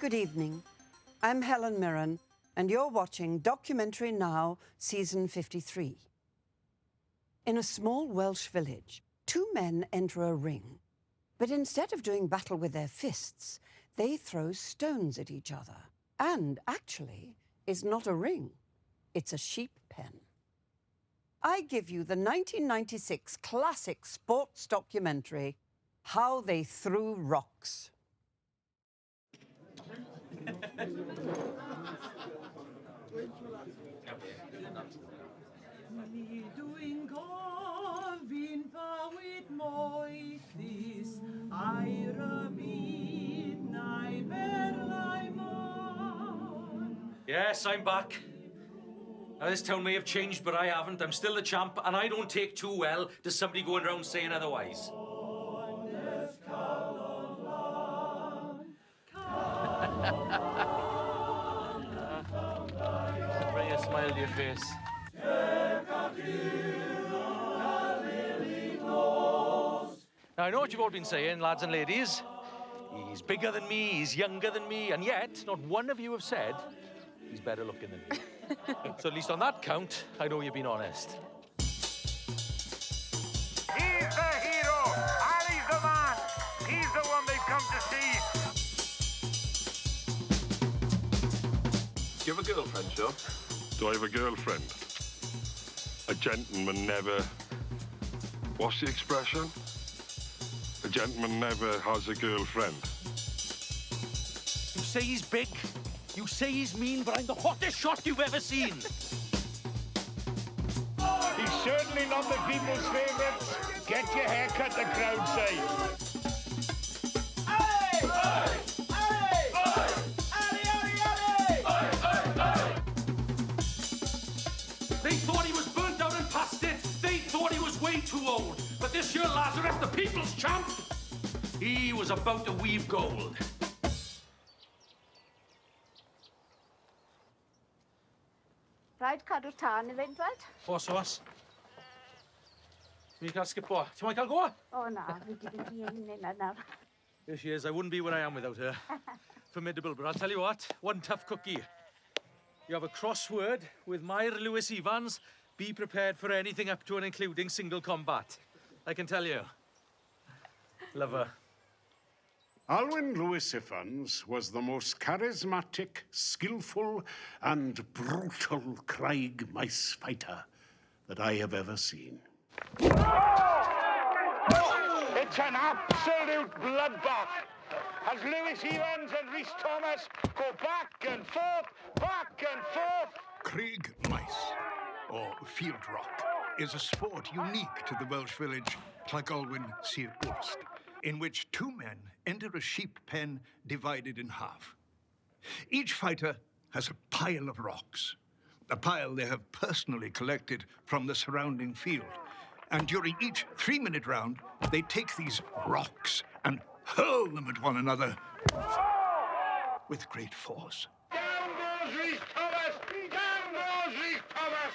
Good evening. I'm Helen Mirren, and you're watching Documentary Now, Season 53. In a small Welsh village, two men enter a ring. But instead of doing battle with their fists, they throw stones at each other. And actually, it's not a ring. It's a sheep pen. I give you the 1996 classic sports documentary, How They Threw Rocks. Yes, I'm back. Now, this town may have changed, but I haven't. I'm still the champ, and I don't take too well to somebody going around saying otherwise. Bring a smile to your face. Now, I know what you've all been saying, lads and ladies. He's bigger than me, he's younger than me, and yet not one of you have said he's better looking than me. So at least on that count, I know you've been honest. He's the hero! Ali's the man! He's the one they've come to see! Do you have a girlfriend, Joe? Do I have a girlfriend? A gentleman never... What's the expression? A gentleman never has a girlfriend. You say he's big, you say he's mean, but I'm the hottest shot you've ever seen. He's certainly not the people's favourites. Get your hair cut, the crowd say. They thought he was burnt out and past it. They thought he was way too old. But this year, Lazarus, the people's champ, he was about to weave gold. Rhaid cadw tân I fynd, Fred? Os. Mi'n cael sgipo. Ti'n moyn cael go? O na, fi di fynd i ein nawr. Here she is. I wouldn't be where I am without her. Formidable, but I'll tell you what, one tough cookie. You have a crossword with Mair Lewis Evans. Be prepared for anything up to and including single combat. I can tell you. Love her. Alwyn Lewis Evans was the most charismatic, skillful, and brutal Craig mice fighter that I have ever seen. It's an absolute bloodbath as Lewis Evans and Rhys Thomas go back and forth. Craig mice, or field rock, is a sport unique to the Welsh village Llangolwyn Sir Wrst, in which two men enter a sheep pen divided in half. Each fighter has a pile of rocks, a pile they have personally collected from the surrounding field. And during each 3-minute round, they take these rocks and hurl them at one another with great force. Down goes Rhys Thomas! Down goes Rhys Thomas!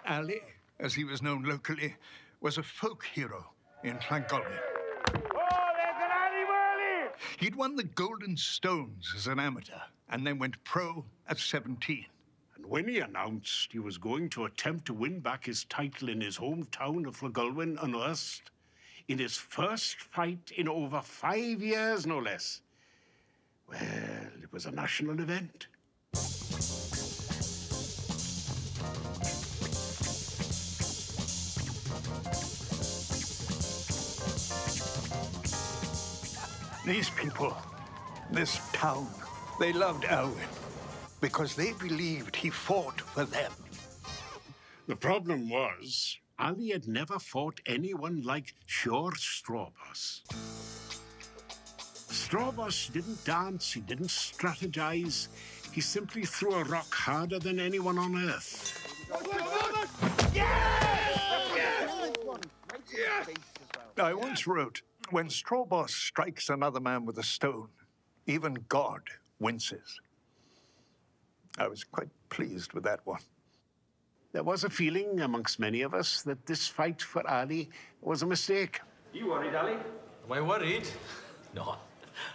Ali, as he was known locally, was a folk hero in Llangolwyn. Oh, there's an Ali Whirly! He'd won the Golden Stones as an amateur and then went pro at 17. And when he announced he was going to attempt to win back his title in his hometown of Llangolwyn and Wrst, in his first fight in over 5 years, no less, well, it was a national event. These people, this town, they loved Alwyn because they believed he fought for them. The problem was, Ali had never fought anyone like Sior Strawboss. Strawboss didn't dance, he didn't strategize. He simply threw a rock harder than anyone on earth. I once wrote, when Strawboss strikes another man with a stone, even God winces. I was quite pleased with that one. There was a feeling amongst many of us that this fight for Ali was a mistake. You worried, Ali? Am I worried? No.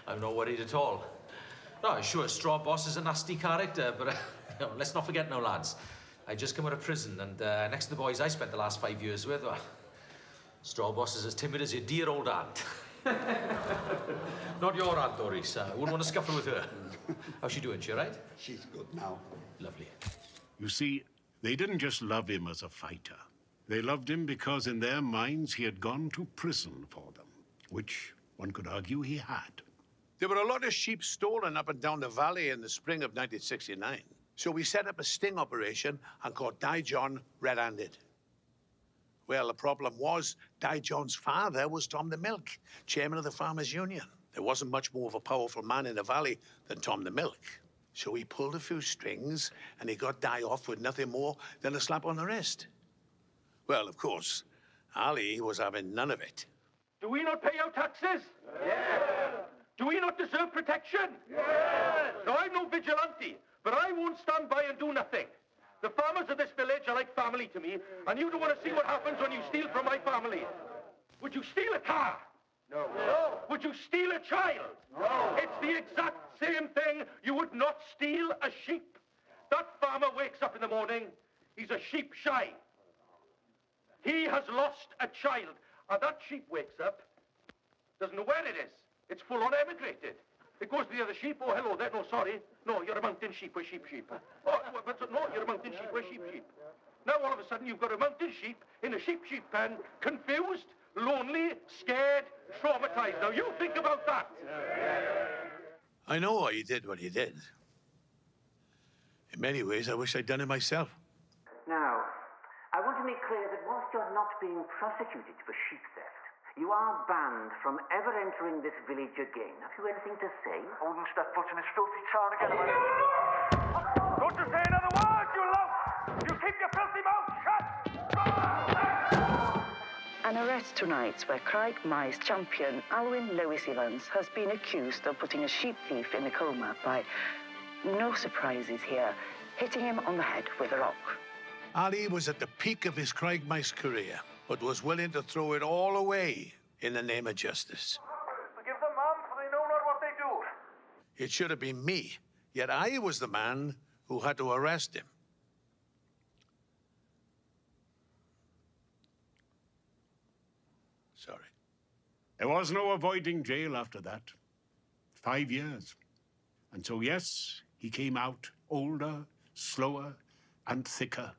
I'm not worried at all. No, I'm sure Straw Boss is a nasty character, but let's not forget now, lads. I just come out of prison, and next to the boys I spent the last 5 years with, Straw Boss is as timid as your dear old aunt. Not your aunt, Doris. I wouldn't want to scuffle with her. How's she doing? She all right? She's good now. Lovely. You see, they didn't just love him as a fighter. They loved him because in their minds he had gone to prison for them, which one could argue he had. There were a lot of sheep stolen up and down the valley in the spring of 1969. So we set up a sting operation and caught Di John red-handed. Well, the problem was Di John's father was Tom the Milk, chairman of the Farmers Union. There wasn't much more of a powerful man in the valley than Tom the Milk. So he pulled a few strings and he got Di off with nothing more than a slap on the wrist. Well, of course, Ali was having none of it. Do we not pay our taxes? Yes. Do we not deserve protection? Yes. Now, I'm no vigilante, but I won't stand by and do nothing. The farmers of this village are like family to me, and you don't want to see what happens when you steal from my family. Would you steal a car? No. No. Would you steal a child? No. It's the exact same thing. You would not steal a sheep. That farmer wakes up in the morning, he's a sheep shy. He has lost a child, and that sheep wakes up, doesn't know where it is. It's full on emigrated. It goes to the other sheep. Oh, hello there. No, sorry. No, you're a mountain sheep. We're sheep. Oh, but no, you're a mountain sheep. We're sheep. Now, all of a sudden, you've got a mountain sheep in a sheep pen, confused, lonely, scared, traumatized. Now, you think about that. I know why he did what he did. In many ways, I wish I'd done it myself. Now, I want to make clear that whilst you're not being prosecuted for sheep theft, you are banned from ever entering this village again. Have you anything to say? I wouldn't step foot in this filthy town again. Don't you say another word, you lout! You keep your filthy mouth shut! An arrest tonight where Craig Mai's champion, Alwyn Lewis Evans, has been accused of putting a sheep thief in a coma by, no surprises here, hitting him on the head with a rock. Ali was at the peak of his Craigmice career, but was willing to throw it all away in the name of justice. Forgive them, ma'am, for they know not what they do. It should have been me, yet I was the man who had to arrest him. Sorry. There was no avoiding jail after that. 5 years. And so, yes, he came out older, slower, and thicker.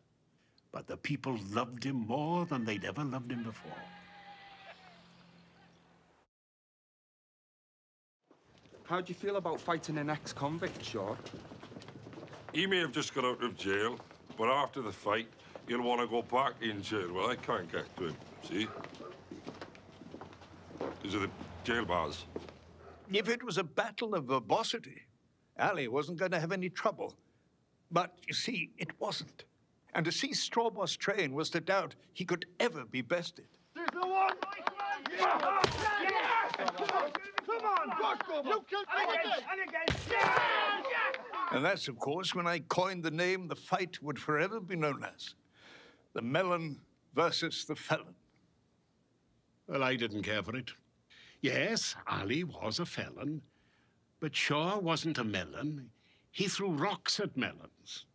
But the people loved him more than they'd ever loved him before. How do you feel about fighting an ex-convict, Sean? He may have just got out of jail, but after the fight, he'll want to go back in jail. Well, I can't get to him, see? Because of the jail bars. If it was a battle of verbosity, Ali wasn't going to have any trouble. But, you see, it wasn't. And to see Straw Boss train was to doubt he could ever be bested. There's no one! Come on! You killed and again! And that's, of course, when I coined the name the fight would forever be known as. The Melon versus the Felon. Well, I didn't care for it. Yes, Ali was a felon, but Shaw wasn't a melon. He threw rocks at melons.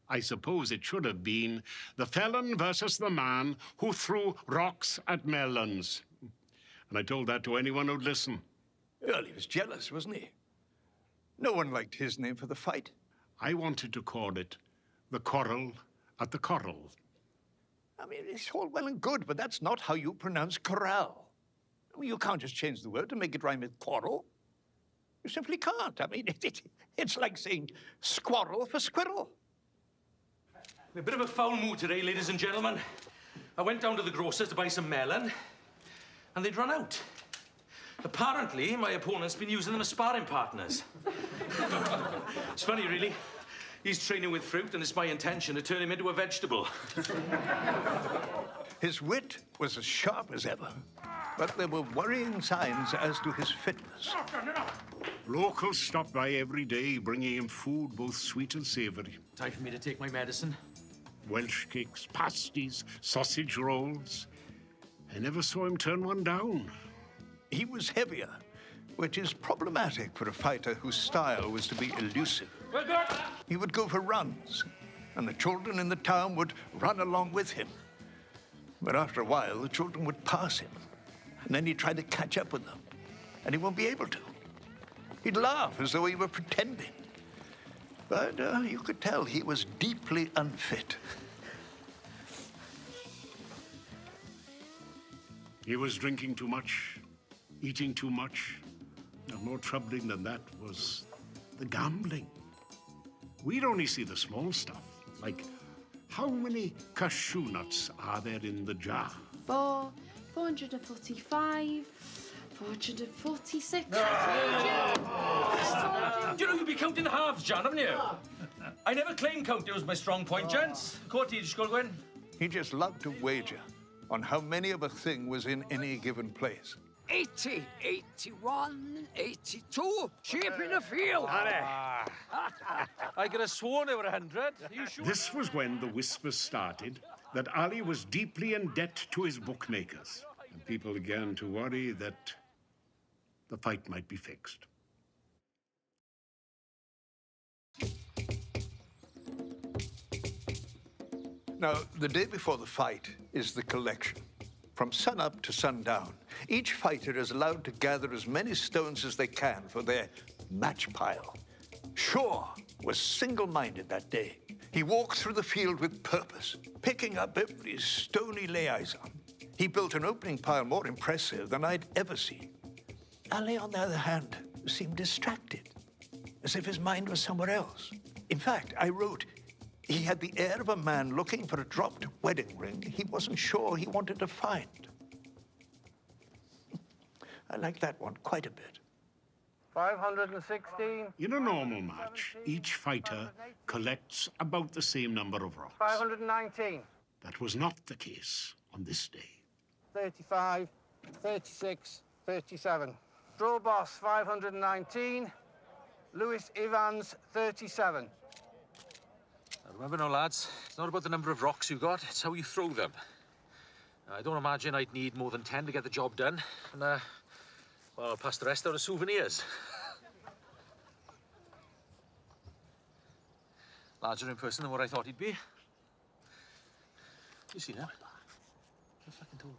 I suppose it should have been the felon versus the man who threw rocks at melons. And I told that to anyone who'd listen. Well, he was jealous, wasn't he? No one liked his name for the fight. I wanted to call it the quarrel at the corral. I mean, it's all well and good, but that's not how you pronounce corral. I mean, you can't just change the word to make it rhyme with quarrel. You simply can't. I mean, it's like saying squirrel for squirrel. A bit of a foul mood today, ladies and gentlemen. I went down to the grocer's to buy some melon, and they'd run out. Apparently, my opponent's been using them as sparring partners. It's funny, really. He's training with fruit, and it's my intention to turn him into a vegetable. His wit was as sharp as ever, but there were worrying signs as to his fitness. Locals stopped by every day, bringing him food, both sweet and savory. Time for me to take my medicine. Welsh cakes, pasties, sausage rolls. I never saw him turn one down. He was heavier, which is problematic for a fighter whose style was to be elusive. Well, good. He would go for runs, and the children in the town would run along with him. But after a while, the children would pass him, and then he'd try to catch up with them, and he won't be able to. He'd laugh as though he were pretending. But you could tell he was deeply unfit. He was drinking too much, eating too much. And more troubling than that was the gambling. We'd only see the small stuff, like how many cashew nuts are there in the jar? 445, 446. Do you know you'd be counting halves, John, haven't you? I never claimed counting was my strong point, gents. Courty, Sgolwen. He just loved to wager on how many of a thing was in any given place. 80, 81, 82. Sheep in the field. I could have sworn there were 100. Are you sure? This was when the whispers started that Ali was deeply in debt to his bookmakers. And people began to worry that the fight might be fixed. Now, the day before the fight is the collection. From sunup to sundown, each fighter is allowed to gather as many stones as they can for their match pile. Shaw was single-minded that day. He walked through the field with purpose, picking up every stone he lay eyes on. He built an opening pile more impressive than I'd ever seen. Ali, on the other hand, seemed distracted, as if his mind was somewhere else. In fact, I wrote, he had the air of a man looking for a dropped wedding ring he wasn't sure he wanted to find. I like that one quite a bit. 516. In a normal match, each fighter collects about the same number of rocks. 519. That was not the case on this day. 35, 36, 37. Draw boss, 519. Lewis Evans, 37. Remember now, lads, it's not about the number of rocks you got, it's how you throw them. I don't imagine I'd need more than 10 to get the job done. And, well, I'll pass the rest out as souvenirs. Larger in person than what I thought he'd be. You see now? You fucking told me.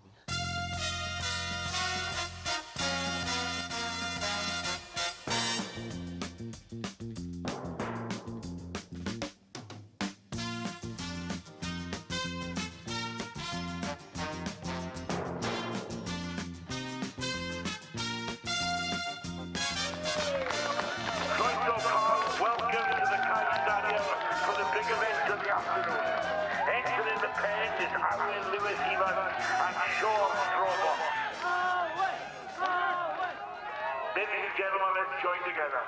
Join together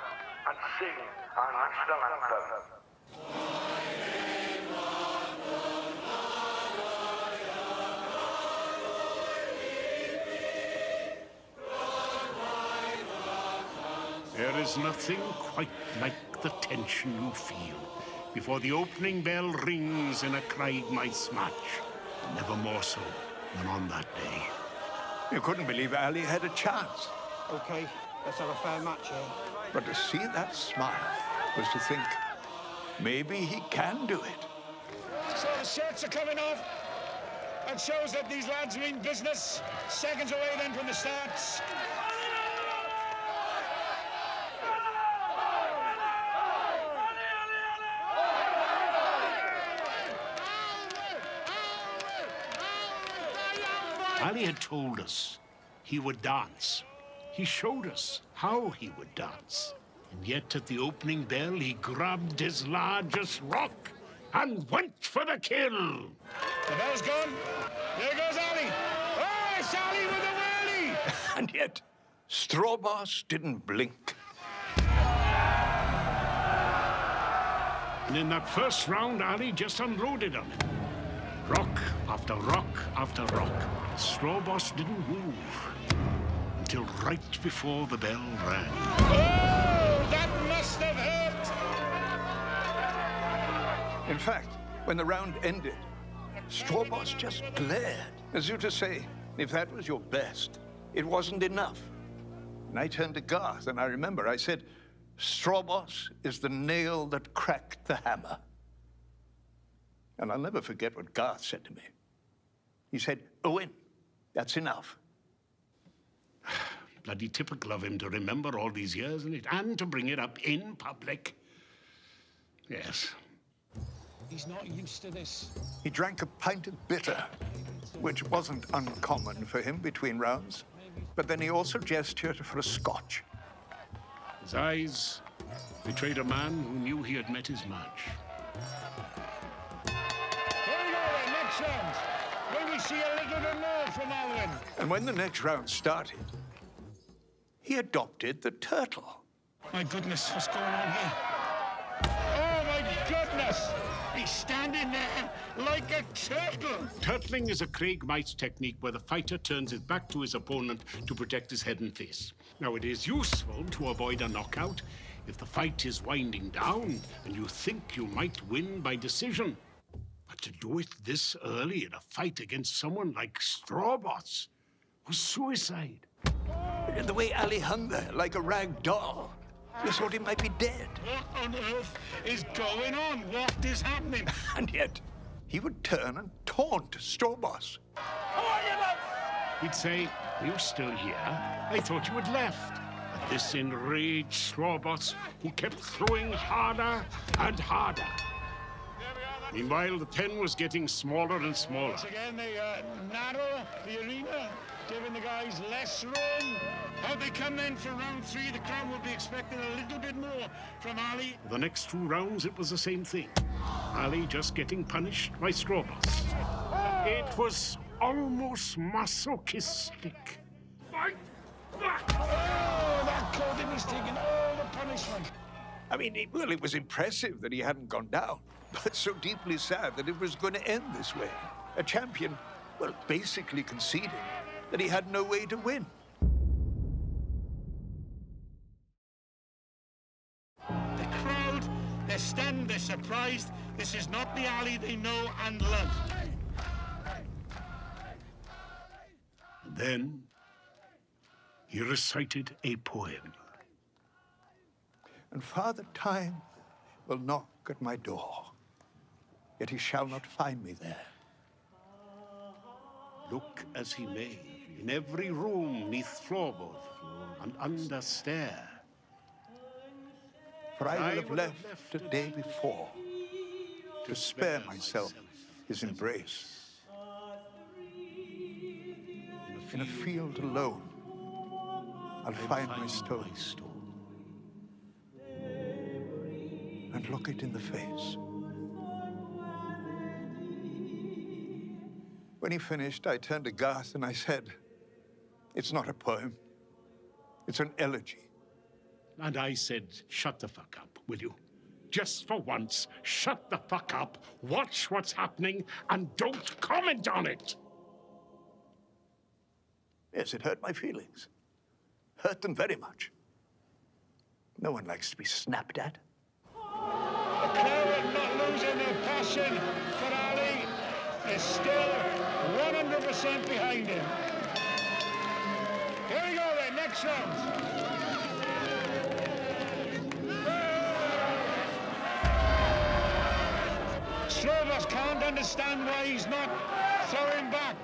and sing our national anthem. There is nothing quite like the tension you feel before the opening bell rings in a Craig Mice match. Never more so than on that day. You couldn't believe Ali had a chance. Okay, let's have a fair match here. But to see that smile was to think, maybe he can do it. So the shirts are coming off. That shows that these lads mean business. Seconds away then from the starts. Ali had told us he would dance. He showed us how he would dance. And yet at the opening bell, he grabbed his largest rock and went for the kill. The bell's gone. There goes Ali. Oh, it's Ali with a whirly. And yet, Straw Boss didn't blink. And in that first round, Ali just unloaded on him. Rock after rock after rock. Straw Boss didn't move until right before the bell rang. Oh, that must have hurt. In fact, when the round ended, Straw Boss just glared, as if to say, if that was your best, it wasn't enough. And I turned to Garth, and I remember I said, Strawboss is the nail that cracked the hammer. And I'll never forget what Garth said to me. He said, Owen, that's enough. Bloody typical of him to remember all these years, isn't it? And to bring it up in public. Yes. He's not used to this. He drank a pint of bitter, which wasn't uncommon for him between rounds. But then he also gestured for a scotch. His eyes betrayed a man who knew he had met his match. Here we go then, next round. Will we see a little bit more from Alwyn? And when the next round started, he adopted the turtle. My goodness, what's going on here? Oh, my goodness! He's standing there like a turtle. Turtling is a Craig Mice technique where the fighter turns his back to his opponent to protect his head and face. Now, it is useful to avoid a knockout if the fight is winding down and you think you might win by decision. But to do it this early in a fight against someone like Strawboss was suicide. And the way Ali hung there like a rag doll, you thought he might be dead. What on earth is going on? What is happening? And yet, he would turn and taunt Strawboss. He'd say, "You still here? I thought you had left." And this enraged Strawboss, who kept throwing harder and harder. Meanwhile, the pen was getting smaller and smaller. Once again, they narrow the arena, giving the guys less room. How'd they come then for round 3? The crowd will be expecting a little bit more from Ali. The next 2 rounds, it was the same thing. Ali just getting punished by Strawboss. It was almost masochistic. Oh, that caught him. He's taking all the punishment. I mean, it was impressive that he hadn't gone down, but so deeply sad that it was going to end this way. A champion, well, basically conceding that he had no way to win. The crowd, they're stunned, they're surprised. This is not the Ali they know and love. Then he recited a poem. And Father Time will knock at my door, yet he shall not find me there. Look as he may, in every room, neath floorboard and under stair. For I will have left the day before to spare myself his embrace. In a field alone, I'll find my stone and look it in the face. When he finished, I turned to Garth and I said, "It's not a poem. It's an elegy." And I said, "Shut the fuck up, will you? Just for once, shut the fuck up, watch what's happening, and don't comment on it." Yes, it hurt my feelings. Hurt them very much. No one likes to be snapped at. The crowd not losing their passion for Ali. Is still 100% behind him. Here we go then, next round. Strawboss can't understand why he's not throwing back.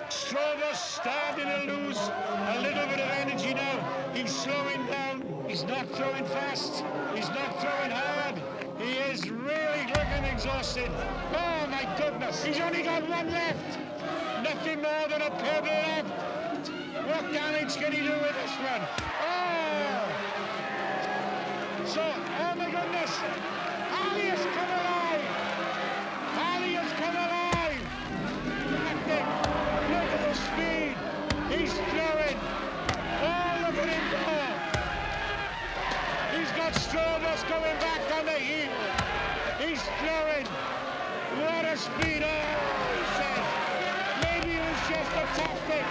Strawboss starting to lose a little bit of energy now. He's slowing down. He's not throwing fast. He's not throwing hard. He is really looking exhausted. Oh, my goodness. He's only got 1 left. Nothing more than a pebble left. What damage can he do with this one? Oh! So, oh, my goodness. Ali has come alive. Ali has come alive. Look at the speed. He's throwing. Oh, look at him go. He's got Strawboss coming back on the heel. He's throwing. What a speed. Oh, he says. Maybe it was just a tactic.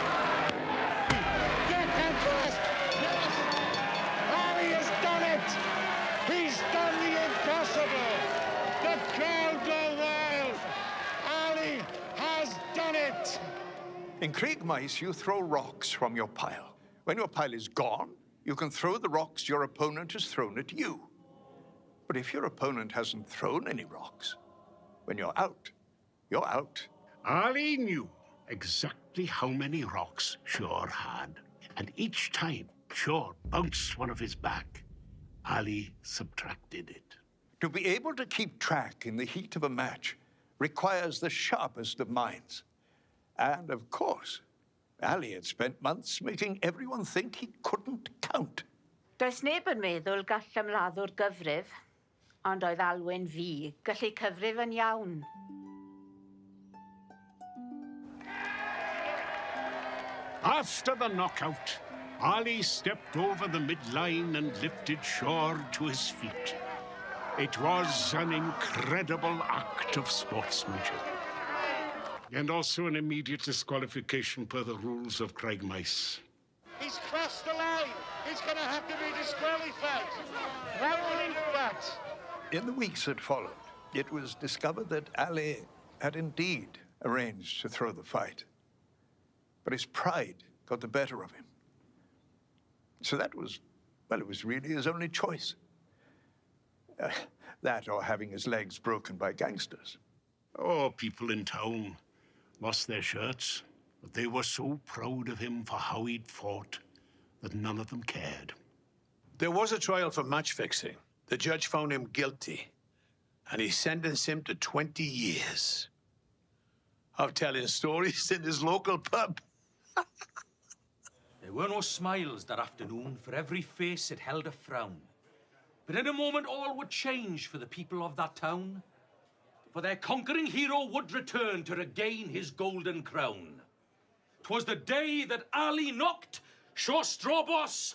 There comes fast. Yes. Ali has done it. He's done the impossible. The crowd go wild. Ali has done it. In Craig Mice, you throw rocks from your pile. When your pile is gone, You can throw the rocks your opponent has thrown at you. But if your opponent hasn't thrown any rocks, when you're out, you're out. Ali knew exactly how many rocks Shore had. And each time Shore bounced one of his back, Ali subtracted it. To be able to keep track in the heat of a match requires the sharpest of minds. And of course, Ali had spent months making everyone think he couldn't count. Does neb yn meddwl gall ymladdwr gyfrif, ond oedd Alwyn fi gallu cyfrif yn iawn. After the knockout, Ali stepped over the midline and lifted Shore to his feet. It was an incredible act of sportsmanship. And also an immediate disqualification per the rules of Craig Mice. He's crossed the line. He's going to have to be disqualified. Round in fact. In the weeks that followed, it was discovered that Ali had indeed arranged to throw the fight. But his pride got the better of him. So that was, well, it was really his only choice. That or having his legs broken by gangsters. Oh, people in town lost their shirts, but they were so proud of him for how he'd fought that none of them cared. There was a trial for match fixing. The judge found him guilty, and he sentenced him to 20 years of telling stories in his local pub. There were no smiles that afternoon, for every face it held a frown. But in a moment all would change for the people of that town. For their conquering hero would return to regain his golden crown. 'Twas the day that Ali knocked Shore Strawboss.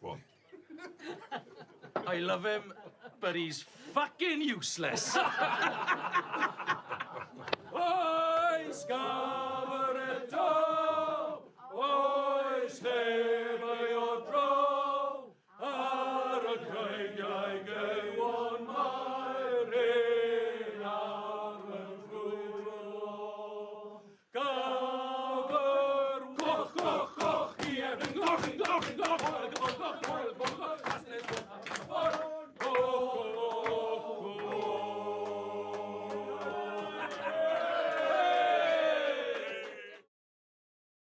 What? I love him, but he's fucking useless. Oi, Scar!